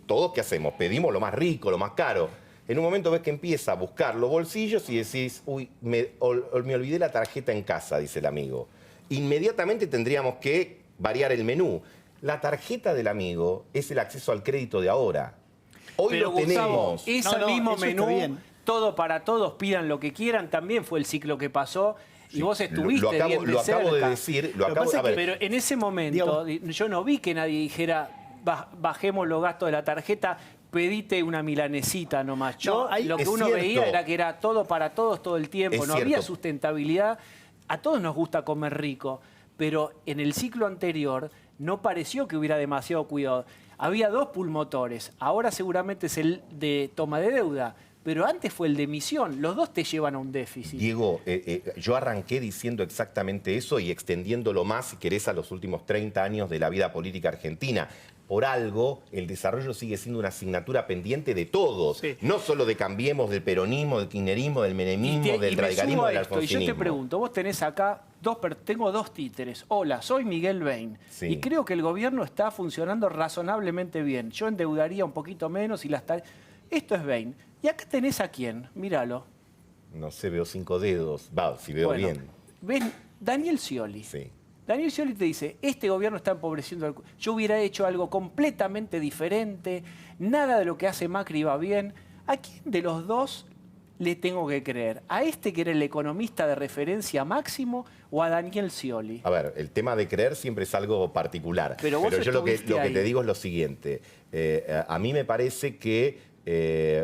¿Todos qué hacemos? Pedimos lo más rico, lo más caro. En un momento ves que empieza a buscar los bolsillos y decís, uy, me olvidé la tarjeta en casa, dice el amigo. Inmediatamente tendríamos que variar el menú. La tarjeta del amigo es el acceso al crédito de ahora. Hoy Pero lo Gustavo, tenemos. ese mismo eso está menú, bien. todo para todos, pidan lo que quieran, también fue el ciclo que pasó. Y vos estuviste lo acabo, bien de lo acabo de cerca. decir, Lo que pasa es que- Pero en ese momento yo no vi que nadie dijera bajemos los gastos de la tarjeta, pedite una milanesita nomás. Lo que es uno cierto. veía era que era todo para todos todo el tiempo, Es no había cierto. sustentabilidad. A todos nos gusta comer rico, pero en el ciclo anterior no pareció que hubiera demasiado cuidado. Había dos pulmotores, ahora seguramente es el de toma de deuda, pero antes fue el de emisión. Los dos te llevan a un déficit. Diego, yo arranqué diciendo exactamente eso y extendiéndolo más, si querés, a los últimos 30 años de la vida política argentina. Por algo, el desarrollo sigue siendo una asignatura pendiente de todos. Sí. No solo de Cambiemos, del peronismo, del kirchnerismo, del menemismo, del me radicalismo, sumo a del esto, y yo alfonsinismo. te pregunto, vos tenés acá tengo dos títeres. Hola, soy Miguel Bain. Sí. Y creo que el gobierno está funcionando razonablemente bien. Yo endeudaría un poquito menos y Esto es Bain. Y acá tenés a quién, míralo. No sé, veo 5 dedos. Va, si veo Bueno, bien. ¿ven? Daniel Scioli. Sí. Daniel Scioli te dice, este gobierno está empobreciendo. Yo hubiera hecho algo completamente diferente, nada de lo que hace Macri va bien. ¿A quién de los dos le tengo que creer? ¿A este que era el economista de referencia máximo o a Daniel Scioli? A ver, el tema de creer siempre es algo particular. Pero vos yo lo que estuviste ahí. te digo es lo siguiente. A mí me parece que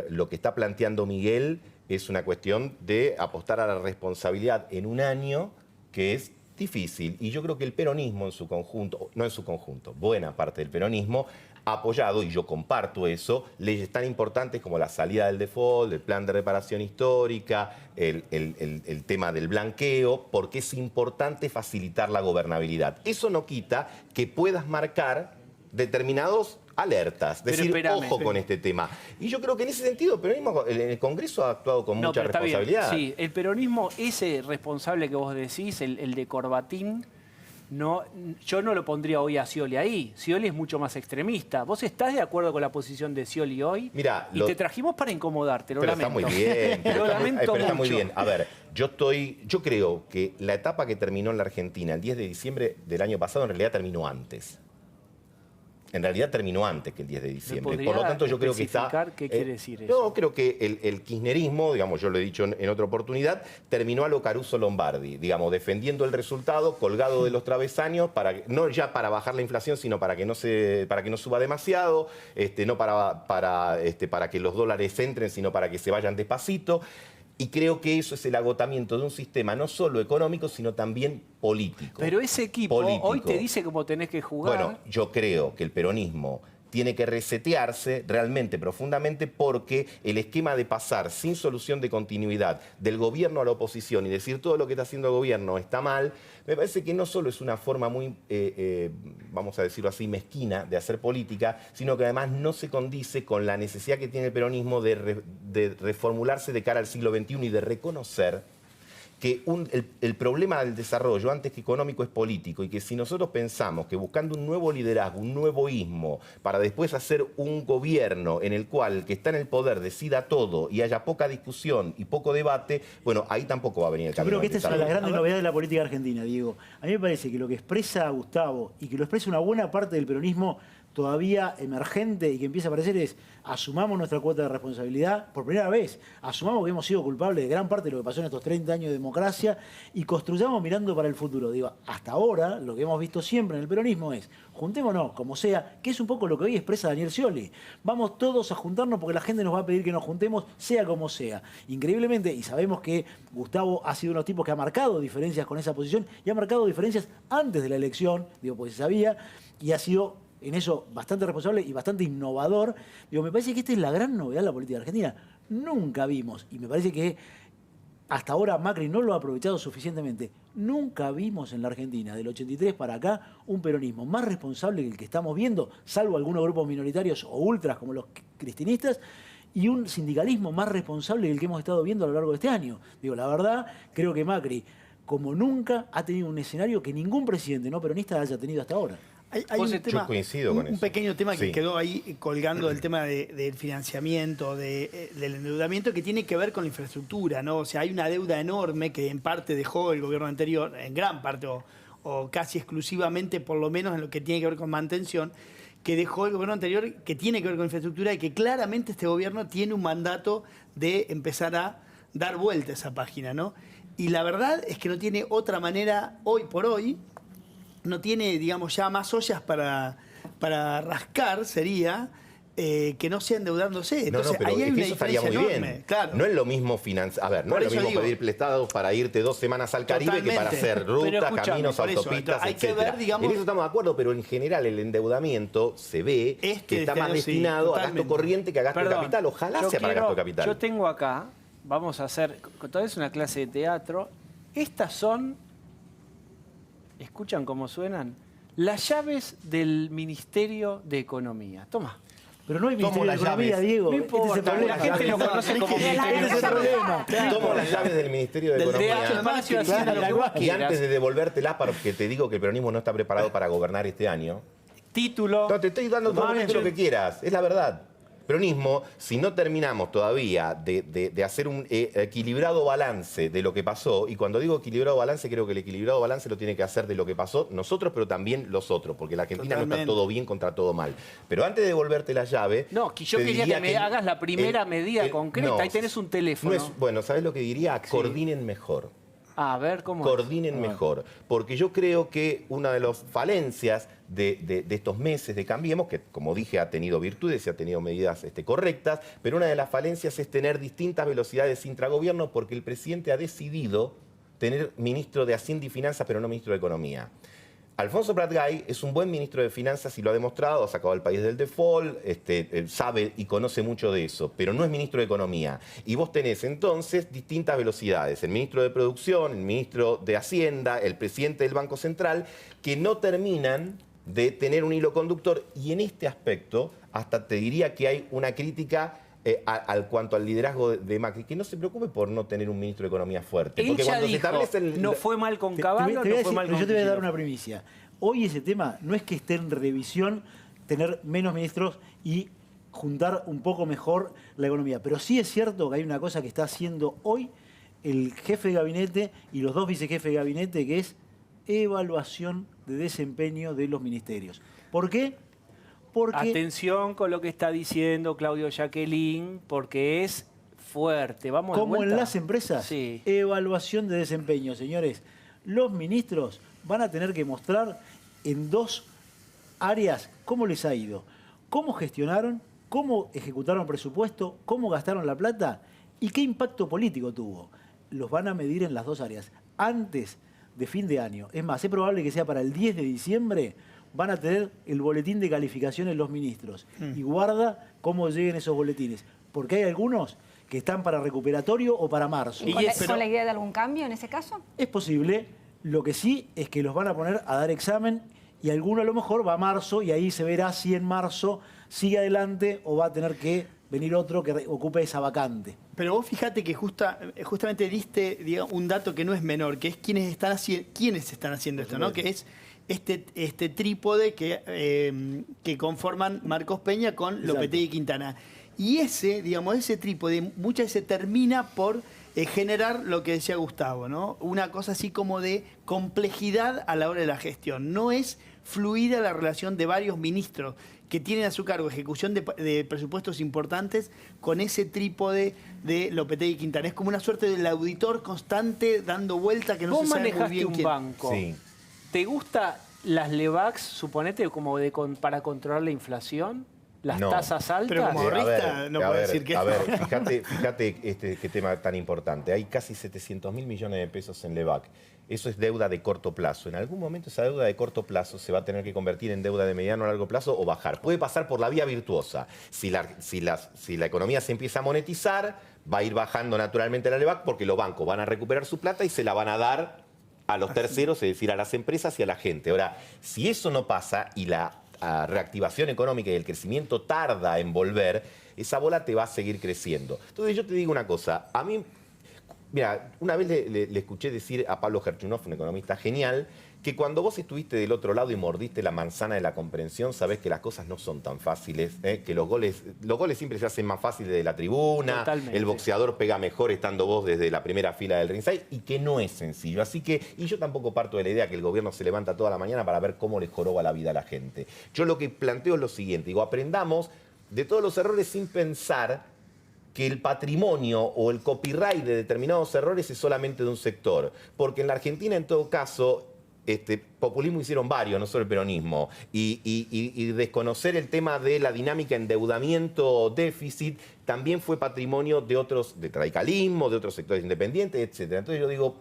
lo que está planteando Miguel es una cuestión de apostar a la responsabilidad en un año que es difícil. Y yo creo que el peronismo en su conjunto, no en su conjunto, buena parte del peronismo, ha apoyado, y yo comparto eso, leyes tan importantes como la salida del default, el plan de reparación histórica, el tema del blanqueo, porque es importante facilitar la gobernabilidad. Eso no quita que puedas marcar determinados alertas, Pero decir, espérame, ojo con este tema. Y yo creo que en ese sentido el peronismo en el Congreso ha actuado con mucha pero está bien. responsabilidad. Sí, el peronismo, ese responsable que vos decís, el de Corbatín, no, yo no lo pondría hoy a Scioli ahí. Scioli es mucho más extremista. ¿Vos estás de acuerdo con la posición de Scioli hoy? Mira, y te trajimos para incomodarte, lo Pero lamento. está muy bien. Lo lamento pero está muy mucho. bien. A ver, yo creo que la etapa que terminó en la Argentina el 10 de diciembre del año pasado en realidad terminó antes. En realidad terminó antes que el 10 de diciembre. podría Por lo tanto, yo creo que está... especificar qué quiere decir eso? No, creo que el kirchnerismo, digamos, yo lo he dicho en otra oportunidad, terminó a lo Caruso Lombardi, digamos, defendiendo el resultado, colgado de los travesaños, no ya para bajar la inflación, sino para que no suba demasiado, no para que los dólares entren, sino para que se vayan despacito. Y creo que eso es el agotamiento de un sistema no solo económico, sino también político. Pero ese equipo Político. hoy te dice cómo tenés que jugar. Bueno, yo creo que el peronismo tiene que resetearse realmente profundamente porque el esquema de pasar sin solución de continuidad del gobierno a la oposición y decir todo lo que está haciendo el gobierno está mal, me parece que no solo es una forma muy, vamos a decirlo así, mezquina de hacer política, sino que además no se condice con la necesidad que tiene el peronismo de reformularse de cara al siglo XXI y de reconocer que el problema del desarrollo, antes que económico, es político y que si nosotros pensamos que buscando un nuevo liderazgo, un nuevo ismo, para después hacer un gobierno en el cual el que está en el poder decida todo y haya poca discusión y poco debate, bueno, ahí tampoco va a venir el Yo camino creo que del esta es una de las desarrollo. grandes novedades de la política argentina, Diego. A mí me parece que lo que expresa Gustavo y que lo expresa una buena parte del peronismo todavía emergente y que empieza a aparecer es asumamos nuestra cuota de responsabilidad por primera vez, asumamos que hemos sido culpables de gran parte de lo que pasó en estos 30 años de democracia y construyamos mirando para el futuro. Digo, hasta ahora lo que hemos visto siempre en el peronismo es juntémonos como sea, que es un poco lo que hoy expresa Daniel Scioli. Vamos todos a juntarnos porque la gente nos va a pedir que nos juntemos, sea como sea. Increíblemente, y sabemos que Gustavo ha sido uno de los tipos que ha marcado diferencias con esa posición y ha marcado diferencias antes de la elección, digo, pues se sabía, y ha sido en eso bastante responsable y bastante innovador. Digo, me parece que esta es la gran novedad de la política argentina. Nunca vimos, y me parece que hasta ahora Macri no lo ha aprovechado suficientemente, nunca vimos en la Argentina, del 83 para acá, un peronismo más responsable que el que estamos viendo, salvo algunos grupos minoritarios o ultras como los cristinistas, y un sindicalismo más responsable que el que hemos estado viendo a lo largo de este año. Digo, la verdad, creo que Macri, como nunca, ha tenido un escenario que ningún presidente no peronista haya tenido hasta ahora. Hay un tema, yo coincido con un eso. pequeño tema que Sí. quedó ahí colgando del tema del financiamiento, del endeudamiento, que tiene que ver con la infraestructura, ¿no? O sea, hay una deuda enorme que en parte dejó el gobierno anterior, en gran parte o casi exclusivamente, por lo menos en lo que tiene que ver con mantención, que dejó el gobierno anterior, que tiene que ver con infraestructura y que claramente este gobierno tiene un mandato de empezar a dar vuelta a esa página, ¿no? Y la verdad es que no tiene otra manera, hoy por hoy, no tiene, digamos, ya más ollas para rascar, sería, que no sea endeudándose. Entonces, pero ahí hay es que una eso estaría diferencia muy enorme. bien. Claro. No es lo mismo financiar. A ver, no Por es lo eso mismo digo, pedir prestados para irte 2 semanas al Caribe que para Totalmente. hacer rutas, escúchame, caminos, por eso, autopistas, hay que etcétera. ver, digamos- En eso estamos de acuerdo, pero en general el endeudamiento se ve que está más año sí, destinado a gasto totalmente. corriente que a gasto de Perdón, capital. Ojalá yo sea para quiero- gasto de capital. Yo tengo acá, vamos a hacer, todavía es una clase de teatro. Estas son, ¿escuchan cómo suenan? Las llaves del Ministerio de Economía. Toma. Pero no hay Tomo Ministerio de las Economía, llaves. Diego. No Este es el importa, problema. la gente lo conoce como Ministerio Este es el problema. Tomo las llaves del Ministerio de Del Economía. Teatro, Palacio de Claro, Hacienda, lo que tal vos cual. Y quieras. antes de devolvértela, porque te digo que el peronismo no está preparado para gobernar este año. Título. No, te estoy dando todo el Margen. título que quieras, es la verdad. Peronismo, si no terminamos todavía de hacer un equilibrado balance de lo que pasó, y cuando digo equilibrado balance, creo que el equilibrado balance lo tiene que hacer de lo que pasó nosotros, pero también los otros, porque la Argentina no Totalmente. está todo bien contra todo mal. Pero antes de devolverte la llave... No, que yo te quería diría que me hagas la primera medida concreta. no, Ahí tenés un teléfono. no es- bueno, ¿sabes lo que diría? Coordinen mejor. A ver, ¿cómo es? Coordinen mejor. Porque yo creo que una de las falencias de estos meses de Cambiemos, que como dije ha tenido virtudes y ha tenido medidas correctas, pero una de las falencias es tener distintas velocidades intragobierno porque el presidente ha decidido tener ministro de Hacienda y Finanzas, pero no ministro de Economía. Alfonso Prat-Gay es un buen ministro de Finanzas y lo ha demostrado, ha sacado al país del default, él sabe y conoce mucho de eso, pero no es ministro de Economía. Y vos tenés entonces distintas velocidades, el ministro de Producción, el ministro de Hacienda, el presidente del Banco Central, que no terminan de tener un hilo conductor. Y en este aspecto, hasta te diría que hay una crítica cuanto al liderazgo de Macri, que no se preocupe por no tener un ministro de Economía fuerte. Él Porque ya cuando se dijo, establece no fue mal con Te Caballo, voy a no fue decir, mal pero con yo te voy a dar Kicillof. una primicia. Hoy ese tema no es que esté en revisión tener menos ministros y juntar un poco mejor la economía. Pero sí es cierto que hay una cosa que está haciendo hoy el jefe de gabinete y los dos vicejefes de gabinete, que es evaluación de desempeño de los ministerios. ¿Por qué? Porque Atención con lo que está diciendo Claudio Jacqueline, porque es fuerte. Vamos de como en vuelta. las empresas, Sí. evaluación de desempeño, señores. Los ministros van a tener que mostrar en dos áreas cómo les ha ido, cómo gestionaron, cómo ejecutaron presupuesto, cómo gastaron la plata y qué impacto político tuvo. Los van a medir en las dos áreas antes de fin de año. Es más, es probable que sea para el 10 de diciembre van a tener el boletín de calificaciones los ministros. Y guarda cómo lleguen esos boletines. Porque hay algunos que están para recuperatorio o para marzo. Y ¿Con, es- con la idea de algún cambio en ese caso? Es posible, lo que sí es que los van a poner a dar examen y alguno a lo mejor va a marzo y ahí se verá si en marzo sigue adelante o va a tener que venir otro que ocupe esa vacante. Pero vos fíjate que justamente diste, digamos, un dato que no es menor, que es quiénes están haciendo esto, ¿no? Que es este trípode que conforman Marcos Peña con Exacto. Lopetegui y Quintana. Y ese trípode muchas veces termina por generar lo que decía Gustavo, ¿no? Una cosa así como de complejidad a la hora de la gestión. No es fluida la relación de varios ministros que tienen a su cargo ejecución de presupuestos importantes con ese trípode de Lopetegui y Quintana. Es como una suerte del auditor constante dando vuelta que no Vos se sabe muy manejaste bien un quién. banco. Sí. ¿Te gusta las LEVAX, suponete, como para controlar la inflación? ¿Las No. tasas altas? Pero como A ahorrista no puedo decir que a no. ver, fíjate qué tema tan importante. Hay casi 700.000 millones de pesos en LEVAC. Eso es deuda de corto plazo. En algún momento esa deuda de corto plazo se va a tener que convertir en deuda de mediano o largo plazo o bajar. Puede pasar por la vía virtuosa. Si la economía se empieza a monetizar, va a ir bajando naturalmente la LEVAC porque los bancos van a recuperar su plata y se la van a dar a los terceros, es decir, a las empresas y a la gente. Ahora, si eso no pasa y la reactivación económica y el crecimiento tarda en volver, esa bola te va a seguir creciendo. Entonces yo te digo una cosa, a mí, mira, una vez le escuché decir a Pablo Gerchunov, un economista genial, que cuando vos estuviste del otro lado y mordiste la manzana de la comprensión, sabés que las cosas no son tan fáciles, que los goles siempre se hacen más fáciles de la tribuna, Totalmente. el boxeador pega mejor estando vos desde la primera fila del ringside, y que no es sencillo. Así que, y yo tampoco parto de la idea que el gobierno se levanta toda la mañana para ver cómo les joroba la vida a la gente. Yo lo que planteo es lo siguiente, digo, aprendamos de todos los errores sin pensar que el patrimonio o el copyright de determinados errores es solamente de un sector. Porque en la Argentina, en todo caso, populismo hicieron varios, no solo el peronismo. Y desconocer el tema de la dinámica endeudamiento-déficit también fue patrimonio de otros, de radicalismo, de otros sectores independientes, etc. Entonces yo digo,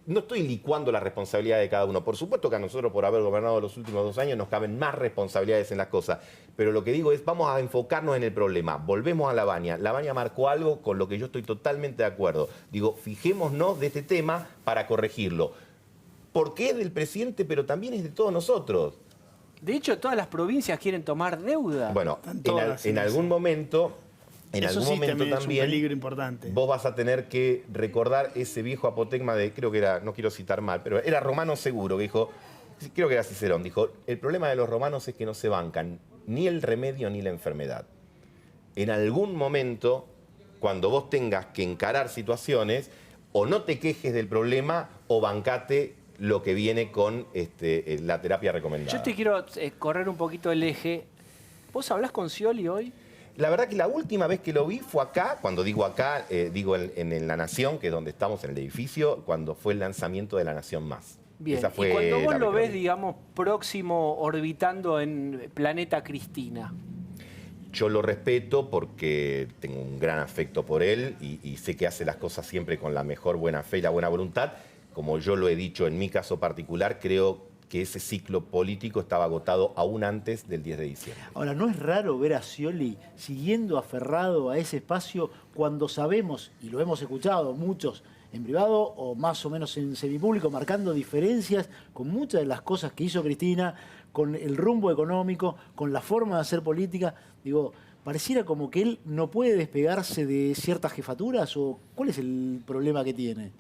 no estoy licuando la responsabilidad de cada uno. Por supuesto que a nosotros, por haber gobernado los últimos 2 años, nos caben más responsabilidades en las cosas. Pero lo que digo es, vamos a enfocarnos en el problema. Volvemos a Lavagna. Lavagna marcó algo con lo que yo estoy totalmente de acuerdo. Digo, fijémonos de este tema para corregirlo. Porque es del presidente, pero también es de todos nosotros. De hecho, todas las provincias quieren tomar deuda. Bueno, Están todas en en eso. algún momento... Eso sí también es un peligro importante. Vos vas a tener que recordar ese viejo apotegma de, creo que era, no quiero citar mal, pero era Romano Seguro, que dijo, creo que era Cicerón, dijo, el problema de los romanos es que no se bancan ni el remedio ni la enfermedad. En algún momento, cuando vos tengas que encarar situaciones, o no te quejes del problema o bancate lo que viene con la terapia recomendada. Yo te quiero correr un poquito el eje. ¿Vos hablás con Scioli hoy? La verdad que la última vez que lo vi fue acá, cuando digo acá, digo en La Nación, que es donde estamos en el edificio, cuando fue el lanzamiento de La Nación Más. Bien, Esa fue y cuando vos la lo ves, micro. digamos, próximo, orbitando en Planeta Cristina, Yo lo respeto porque tengo un gran afecto por él y sé que hace las cosas siempre con la mejor buena fe y la buena voluntad. Como yo lo he dicho en mi caso particular, creo que ese ciclo político estaba agotado aún antes del 10 de diciembre. Ahora, ¿no es raro ver a Scioli siguiendo aferrado a ese espacio cuando sabemos, y lo hemos escuchado muchos en privado o más o menos en semipúblico, marcando diferencias con muchas de las cosas que hizo Cristina, con el rumbo económico, con la forma de hacer política? Digo, pareciera como que él no puede despegarse de ciertas jefaturas, o ¿cuál es el problema que tiene?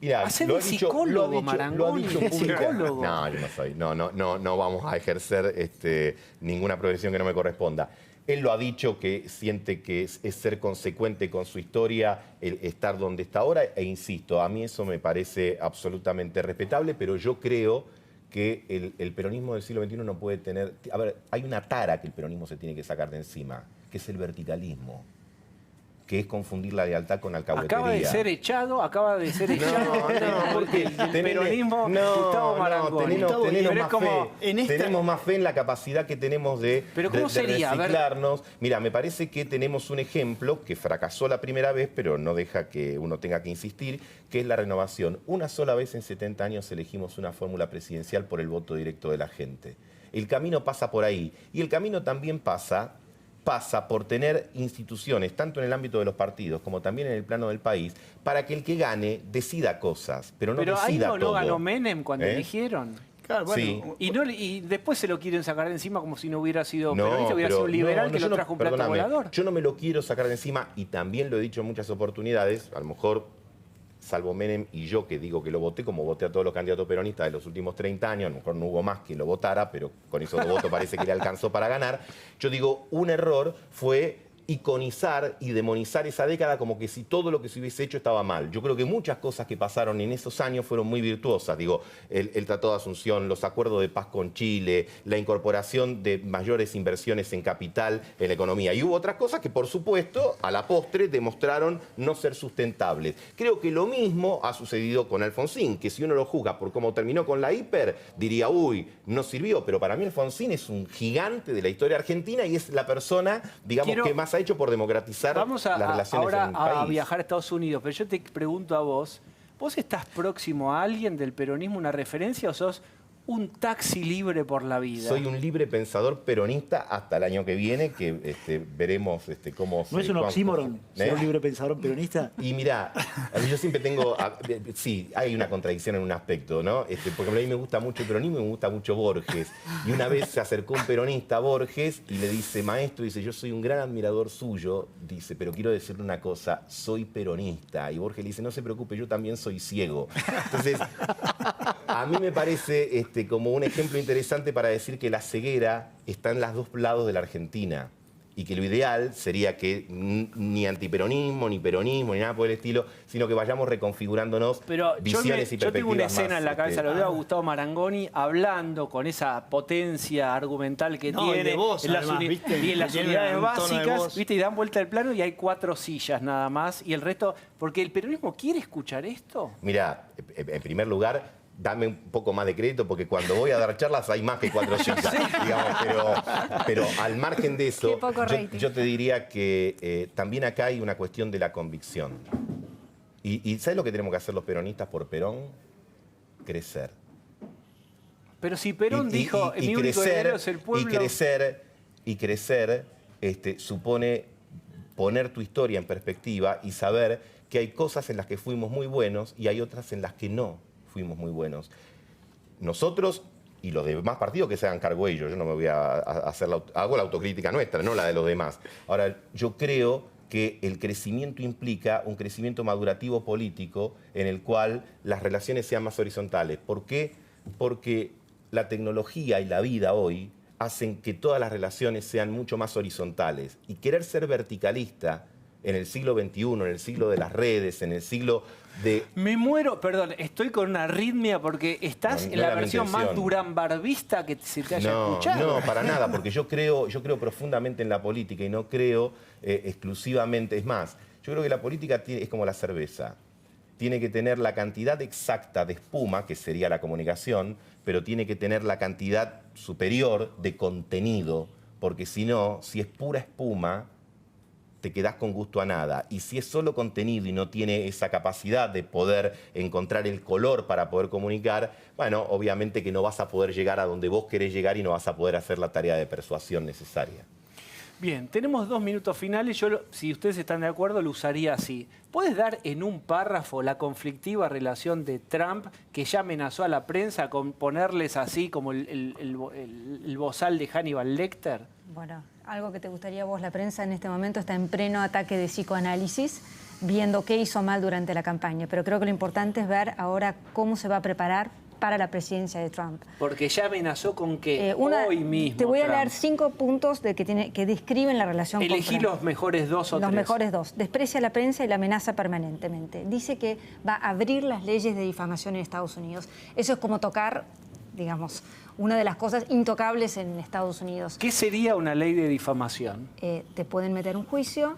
Mirá, Hacé lo de ha dicho- psicólogo, lo ha dicho Marangoni, pública- psicólogo. No, yo no soy. No vamos a ejercer ninguna profesión que no me corresponda. Él lo ha dicho, que siente que es ser consecuente con su historia, el estar donde está ahora, e insisto, a mí eso me parece absolutamente respetable, pero yo creo que el peronismo del siglo XXI no puede tener... A ver, hay una tara que el peronismo se tiene que sacar de encima, que es el verticalismo, que es confundir la lealtad con alcahuetería. acaba de ser echado porque el peronismo, Gustavo Marangoni. tenemos Pero es más como, fe. Tenemos más fe en la capacidad que tenemos de, Pero ¿cómo de sería? A ver. reciclarnos. Mira, me parece que tenemos un ejemplo que fracasó la primera vez, pero no deja que uno tenga que insistir, que es la renovación. Una sola vez en 70 años elegimos una fórmula presidencial por el voto directo de la gente. El camino pasa por ahí. Y el camino también pasa por tener instituciones, tanto en el ámbito de los partidos como también en el plano del país, para que el que gane decida cosas, pero no pero ahí decida no todo. ganó Menem cuando eligieron. Claro, bueno, Sí. Y después se lo quieren sacar de encima como si no hubiera sido No, peronista, hubiera pero- sido un liberal no, que yo lo no- trajo un plato perdóname, volador. Yo no me lo quiero sacar de encima y también lo he dicho en muchas oportunidades, a lo mejor, salvo Menem y yo, que digo que lo voté como voté a todos los candidatos peronistas de los últimos 30 años, a lo mejor no hubo más quien lo votara, pero con esos votos parece que le alcanzó para ganar. Yo digo, un error fue iconizar y demonizar esa década como que si todo lo que se hubiese hecho estaba mal. Yo creo que muchas cosas que pasaron en esos años fueron muy virtuosas. Digo, el Tratado de Asunción, los acuerdos de paz con Chile, la incorporación de mayores inversiones en capital, en la economía. Y hubo otras cosas que, por supuesto, a la postre demostraron no ser sustentables. Creo que lo mismo ha sucedido con Alfonsín, que si uno lo juzga por cómo terminó con la hiper, diría, uy, no sirvió. Pero para mí Alfonsín es un gigante de la historia argentina y es la persona, digamos, que más ha hecho por democratizar las relaciones ahora en el país. a viajar a Estados Unidos, pero yo te pregunto a vos, ¿vos estás próximo a alguien del peronismo, una referencia, o sos un taxi libre por la vida? Soy un libre pensador peronista hasta el año que viene, que veremos cómo... ¿No es un oxímoron ser un libre pensador peronista? Y mirá, yo siempre tengo... sí, hay una contradicción en un aspecto, ¿no? Porque a mí me gusta mucho el peronismo y me gusta mucho Borges. Y una vez se acercó un peronista a Borges y le dice, maestro, dice, yo soy un gran admirador suyo, dice, pero quiero decirle una cosa, soy peronista. Y Borges le dice, no se preocupe, yo también soy ciego. Entonces, a mí me parece... como un ejemplo interesante para decir que la ceguera está en los dos lados de la Argentina y que lo ideal sería que ni antiperonismo, ni peronismo, ni nada por el estilo, sino que vayamos reconfigurándonos visiones y perspectivas. Yo tengo una escena más, en la cabeza, lo veo a Gustavo Marangoni hablando con esa potencia argumental que tiene de voz, en las, además, ¿viste? y en las Tiene unidades un tono de básicas, voz. ¿viste? Y dan vuelta al plano y hay 4 sillas nada más y el resto, porque el peronismo quiere escuchar esto. Mirá, en primer lugar, dame un poco más de crédito porque cuando voy a dar charlas hay más que 4 sillas, digamos, pero al margen de eso, Qué poco rating. yo te diría que también acá hay una cuestión de la convicción. ¿Y sabes lo que tenemos que hacer los peronistas por Perón? Crecer. Pero si Perón dijo, mi único heredero es el pueblo... Y crecer supone poner tu historia en perspectiva y saber que hay cosas en las que fuimos muy buenos y hay otras en las que no fuimos muy buenos. Nosotros y los demás partidos que se hagan cargo ellos, yo no me voy a hacer hago la autocrítica nuestra, no la de los demás. Ahora, yo creo que el crecimiento implica un crecimiento madurativo político en el cual las relaciones sean más horizontales. ¿Por qué? Porque la tecnología y la vida hoy hacen que todas las relaciones sean mucho más horizontales. Y querer ser verticalista en el siglo XXI, en el siglo de las redes, en el siglo de... Me muero, perdón, estoy con una arritmia porque estás No en la era mi versión más intención. durambarbista que se te haya escuchado. No, para nada, porque yo creo profundamente en la política y no creo exclusivamente... Es más, yo creo que la política es como la cerveza. Tiene que tener la cantidad exacta de espuma, que sería la comunicación, pero tiene que tener la cantidad superior de contenido, porque si no, si es pura espuma, te quedás con gusto a nada. Y si es solo contenido y no tiene esa capacidad de poder encontrar el color para poder comunicar, bueno, obviamente que no vas a poder llegar a donde vos querés llegar y no vas a poder hacer la tarea de persuasión necesaria. Bien, tenemos 2 minutos finales. Yo, si ustedes están de acuerdo, lo usaría así. ¿Puedes dar en un párrafo la conflictiva relación de Trump, que ya amenazó a la prensa con ponerles así como el bozal de Hannibal Lecter? Bueno, algo que te gustaría a vos, la prensa en este momento está en pleno ataque de psicoanálisis, viendo qué hizo mal durante la campaña. Pero creo que lo importante es ver ahora cómo se va a preparar para la presidencia de Trump. Porque ya amenazó con que hoy mismo Te voy a Trump, leer 5 puntos que describen la relación con elegí Trump. los mejores 2 o 3. Los mejores 2. Desprecia a la prensa y la amenaza permanentemente. Dice que va a abrir las leyes de difamación en Estados Unidos. Eso es como tocar, digamos, una de las cosas intocables en Estados Unidos. ¿Qué sería una ley de difamación? Te pueden meter un juicio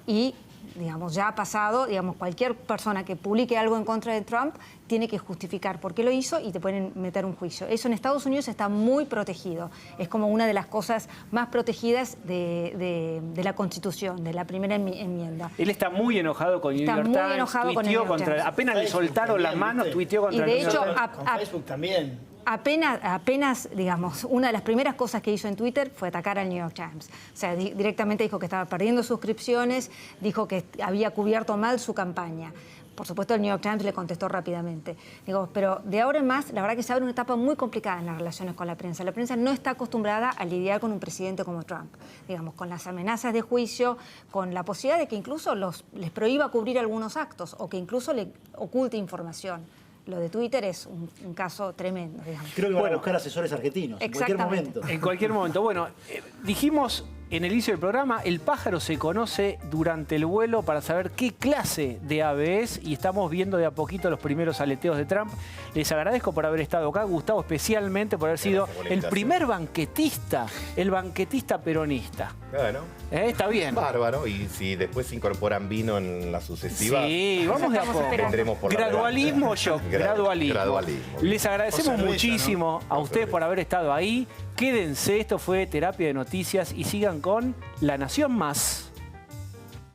y, digamos, ya ha pasado, digamos, cualquier persona que publique algo en contra de Trump tiene que justificar por qué lo hizo y te pueden meter un juicio. Eso en Estados Unidos está muy protegido. Es como una de las cosas más protegidas de la Constitución, de la primera enmienda. Él está muy enojado con New Está York muy Times, enojado con el tuiteó New York contra... Times. Apenas le Facebook soltaron las también, manos, ¿viste? tuiteó contra Y el de New York hecho, Times. Con Facebook también. Apenas, digamos, una de las primeras cosas que hizo en Twitter fue atacar al New York Times. O sea, directamente dijo que estaba perdiendo suscripciones, dijo que había cubierto mal su campaña. Por supuesto, el New York Times le contestó rápidamente. Digo, pero de ahora en más, la verdad que se abre una etapa muy complicada en las relaciones con la prensa. La prensa no está acostumbrada a lidiar con un presidente como Trump. Digamos, con las amenazas de juicio, con la posibilidad de que incluso les prohíba cubrir algunos actos o que incluso le oculte información. Lo de Twitter es un caso tremendo, digamos. Creo que van a buscar asesores argentinos en cualquier Exactamente. momento. En cualquier momento. Bueno, dijimos en el inicio del programa, el pájaro se conoce durante el vuelo para saber qué clase de ave es y estamos viendo de a poquito los primeros aleteos de Trump. Les agradezco por haber estado acá, Gustavo, especialmente por haber sido por la el invitación. primer banquetista, el banquetista peronista. Bueno, Está bien. bárbaro. Y si después incorporan vino en la sucesiva, Sí, vamos de a Estamos poco. esperando. tendremos por la Gradualismo, delante. yo. Gradualismo. Gradualismo. Les agradecemos Por cerveza, muchísimo a Por ustedes cerveza. por haber estado ahí. Quédense, esto fue Terapia de Noticias y sigan con La Nación Más.